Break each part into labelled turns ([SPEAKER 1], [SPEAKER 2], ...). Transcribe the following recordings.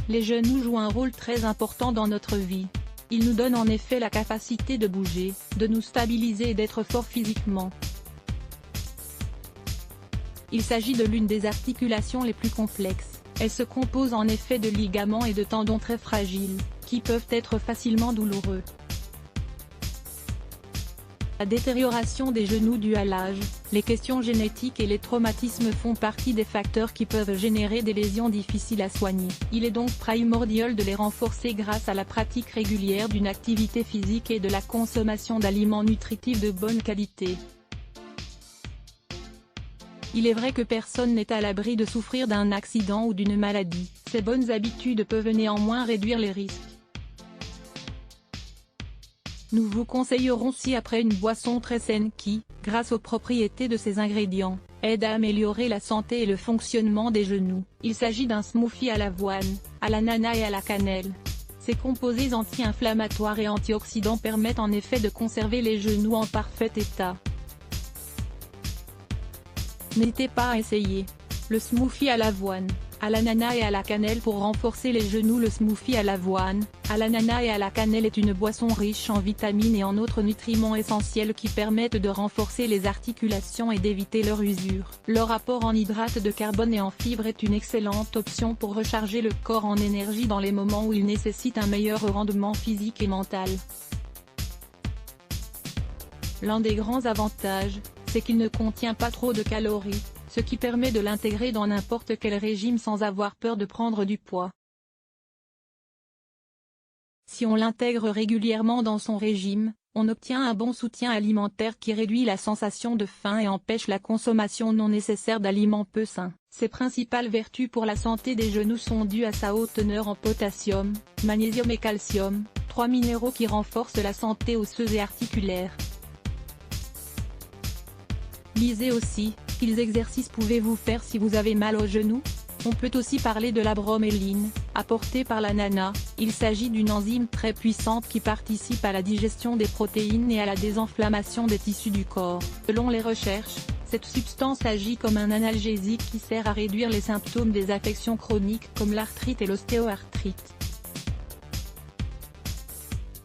[SPEAKER 1] Les genoux jouent un rôle très important dans notre vie. Ils nous donnent en effet la capacité de bouger, de nous stabiliser et d'être forts physiquement. Il s'agit de l'une des articulations les plus complexes. Elle se compose en effet de ligaments et de tendons très fragiles, qui peuvent être facilement douloureux. La détérioration des genoux due à l'âge, les questions génétiques et les traumatismes font partie des facteurs qui peuvent générer des lésions difficiles à soigner. Il est donc primordial de les renforcer grâce à la pratique régulière d'une activité physique et de la consommation d'aliments nutritifs de bonne qualité. Il est vrai que personne n'est à l'abri de souffrir d'un accident ou d'une maladie. Ces bonnes habitudes peuvent néanmoins réduire les risques. Nous vous conseillerons ci-après une boisson très saine qui, grâce aux propriétés de ses ingrédients, aide à améliorer la santé et le fonctionnement des genoux. Il s'agit d'un smoothie à l'avoine, à l'ananas et à la cannelle. Ces composés anti-inflammatoires et antioxydants permettent en effet de conserver les genoux en parfait état. N'hésitez pas à essayer le smoothie à l'avoine, à l'ananas et à la cannelle pour renforcer les genoux. Le smoothie à l'avoine, à l'ananas et à la cannelle est une boisson riche en vitamines et en autres nutriments essentiels qui permettent de renforcer les articulations et d'éviter leur usure. Leur apport en hydrates de carbone et en fibres est une excellente option pour recharger le corps en énergie dans les moments où il nécessite un meilleur rendement physique et mental. L'un des grands avantages, c'est qu'il ne contient pas trop de calories, ce qui permet de l'intégrer dans n'importe quel régime sans avoir peur de prendre du poids. Si on l'intègre régulièrement dans son régime, on obtient un bon soutien alimentaire qui réduit la sensation de faim et empêche la consommation non nécessaire d'aliments peu sains. Ses principales vertus pour la santé des genoux sont dues à sa haute teneur en potassium, magnésium et calcium, trois minéraux qui renforcent la santé osseuse et articulaire. Lisez aussi, quels exercices pouvez-vous faire si vous avez mal aux genoux? On peut aussi parler de la broméline, apportée par l'ananas. Il s'agit d'une enzyme très puissante qui participe à la digestion des protéines et à la désinflammation des tissus du corps. Selon les recherches, cette substance agit comme un analgésique qui sert à réduire les symptômes des affections chroniques comme l'arthrite et l'ostéoarthrite.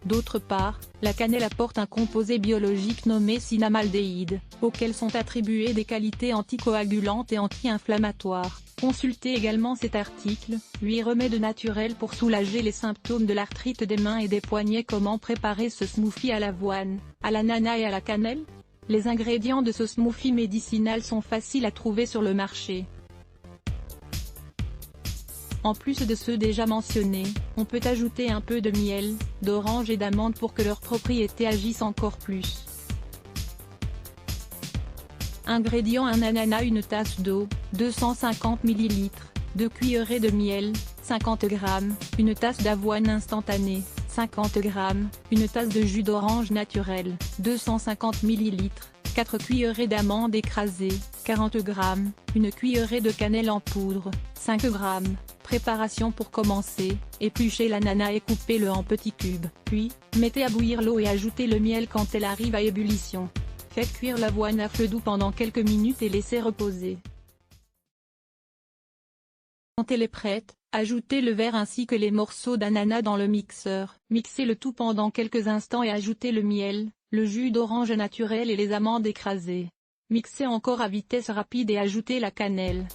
[SPEAKER 1] D'autre part, la cannelle apporte un composé biologique nommé cinnamaldéhyde, auquel sont attribuées des qualités anticoagulantes et anti-inflammatoires. Consultez également cet article, 8 remèdes naturels pour soulager les symptômes de l'arthrite des mains et des poignets. Comment préparer ce smoothie à l'avoine, à l'ananas et à la cannelle? Les ingrédients de ce smoothie médicinal sont faciles à trouver sur le marché. En plus de ceux déjà mentionnés, on peut ajouter un peu de miel, d'orange et d'amande pour que leurs propriétés agissent encore plus. Ingrédients: un ananas, une tasse d'eau, 250 ml, 2 cuillerées de miel, 50 g, une tasse d'avoine instantanée, 50 g, une tasse de jus d'orange naturel, 250 ml, 4 cuillerées d'amandes écrasées, 40 g, une cuillerée de cannelle en poudre, 5 g. Préparation pour commencer, épluchez l'ananas et coupez-le en petits cubes. Puis, mettez à bouillir l'eau et ajoutez le miel quand elle arrive à ébullition. Faites cuire l'avoine à feu doux pendant quelques minutes et laissez reposer. Quand elle est prête, ajoutez le verre ainsi que les morceaux d'ananas dans le mixeur. Mixez le tout pendant quelques instants et ajoutez le miel, le jus d'orange naturel et les amandes écrasées. Mixez encore à vitesse rapide et ajoutez la cannelle.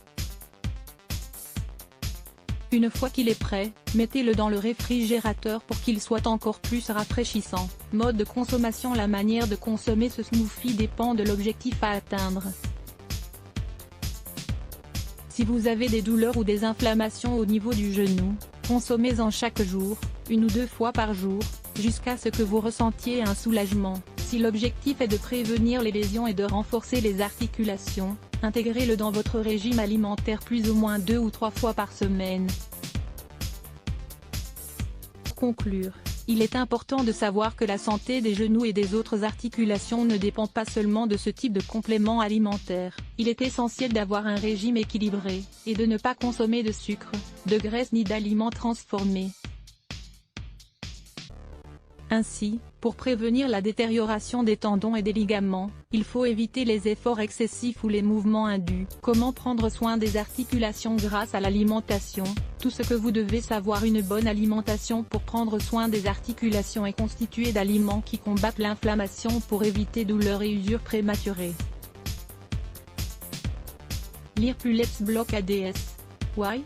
[SPEAKER 1] Une fois qu'il est prêt, mettez-le dans le réfrigérateur pour qu'il soit encore plus rafraîchissant. Mode de consommation: la manière de consommer ce smoothie dépend de l'objectif à atteindre. Si vous avez des douleurs ou des inflammations au niveau du genou, consommez-en chaque jour, 1 ou 2 fois par jour, jusqu'à ce que vous ressentiez un soulagement. Si l'objectif est de prévenir les lésions et de renforcer les articulations, intégrez-le dans votre régime alimentaire plus ou moins 2 ou 3 fois par semaine. Pour conclure, il est important de savoir que la santé des genoux et des autres articulations ne dépend pas seulement de ce type de complément alimentaire. Il est essentiel d'avoir un régime équilibré, et de ne pas consommer de sucre, de graisse ni d'aliments transformés. Ainsi, Pour prévenir la détérioration des tendons et des ligaments, il faut éviter les efforts excessifs ou les mouvements indus. Comment prendre soin des articulations grâce à l'alimentation? Tout ce que vous devez savoir. Une bonne alimentation pour prendre soin des articulations est constituée d'aliments qui combattent l'inflammation pour éviter douleurs et usures prématurées. Lire plus Let's Block ADS. Why?